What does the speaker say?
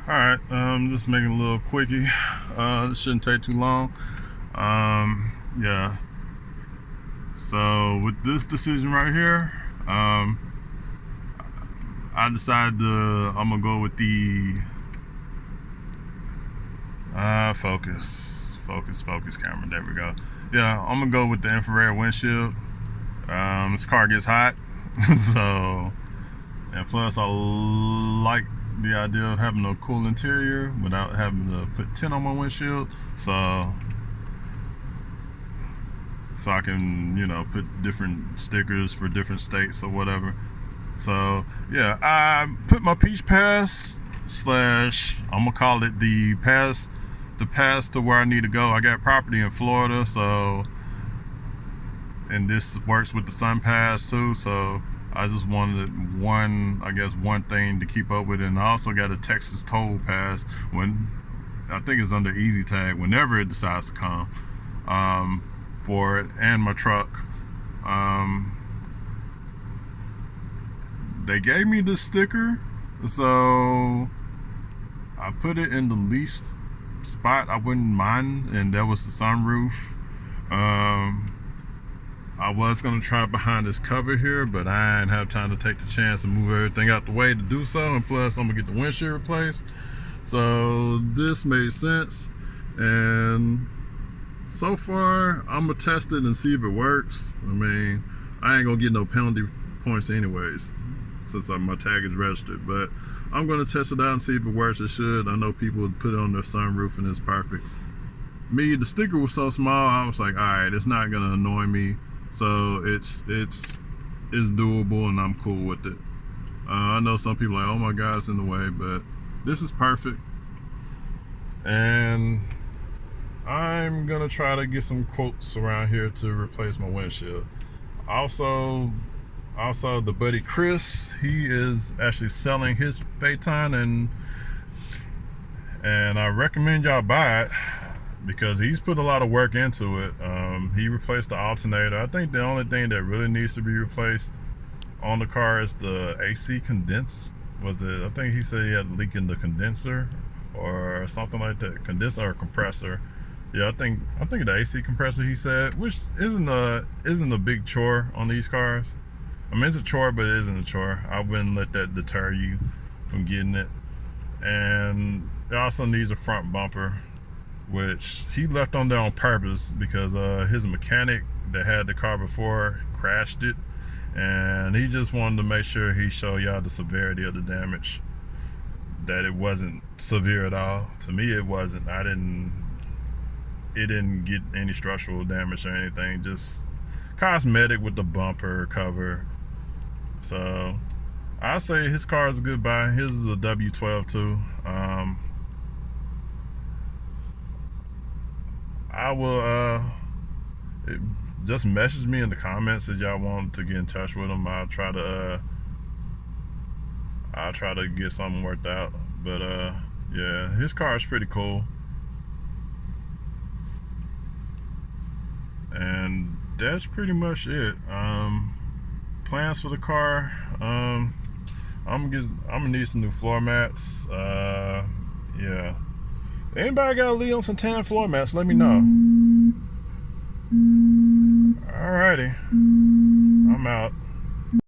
Alright, just making a little quickie. It shouldn't take too long. Yeah. So with this decision right here, I decided I'm gonna go with the focus camera. There we go. Yeah, I'm gonna go with the infrared windshield. This car gets hot, so, and plus I like the idea of having a cool interior without having to put tint on my windshield, so I can, put different stickers for different states or whatever. So yeah, I put my Peach Pass slash, I'm gonna call it the pass to where I need to go. I got property in Florida, so, and this works with the Sun Pass too, so I just wanted one thing to keep up with it. And I also got a Texas Toll Pass, when I think it's under Easy Tag, whenever it decides to come, for it and my truck. They gave me the sticker, so I put it in the least spot I wouldn't mind, and that was the sunroof. I was gonna try behind this cover here, but I didn't have time to take the chance and move everything out the way to do so, and plus I'm gonna get the windshield replaced. So this made sense, and so far I'm gonna test it and see if it works. I mean, I ain't gonna get no penalty points anyways, since my tag is registered, but I'm gonna test it out and see if it works. It should. I know people would put it on their sunroof and it's perfect. Me, the sticker was so small, I was like, all right, it's not gonna annoy me, so it's doable, and I'm cool with it. I know some people are like, oh my god, it's in the way, but this is perfect. And I'm gonna try to get some quotes around here to replace my windshield. Also, the buddy Chris, he is actually selling his Phaeton, and I recommend y'all buy it because he's put a lot of work into it. He replaced the alternator. I think the only thing that really needs to be replaced on the car is the AC condenser. I think he said he had a leak in the condenser or something like that. Condenser or compressor. Yeah, I think the AC compressor, he said, which isn't a big chore on these cars. I mean, it's a chore, but it isn't a chore. I wouldn't let that deter you from getting it. And it also needs a front bumper, which he left on there on purpose because his mechanic that had the car before crashed it, and he just wanted to make sure he showed y'all the severity of the damage, that it wasn't severe at all. To me, it wasn't. It didn't get any structural damage or anything, just cosmetic with the bumper cover. So I say his car is a good buy. His is a W12 too. I will just message me in the comments if y'all want to get in touch with him. I'll try to get something worked out. But yeah, his car is pretty cool. And that's pretty much it. Plans for the car. I'm gonna need some new floor mats. Yeah. Anybody got a lead on some tan floor mats? Let me know. Alrighty. I'm out.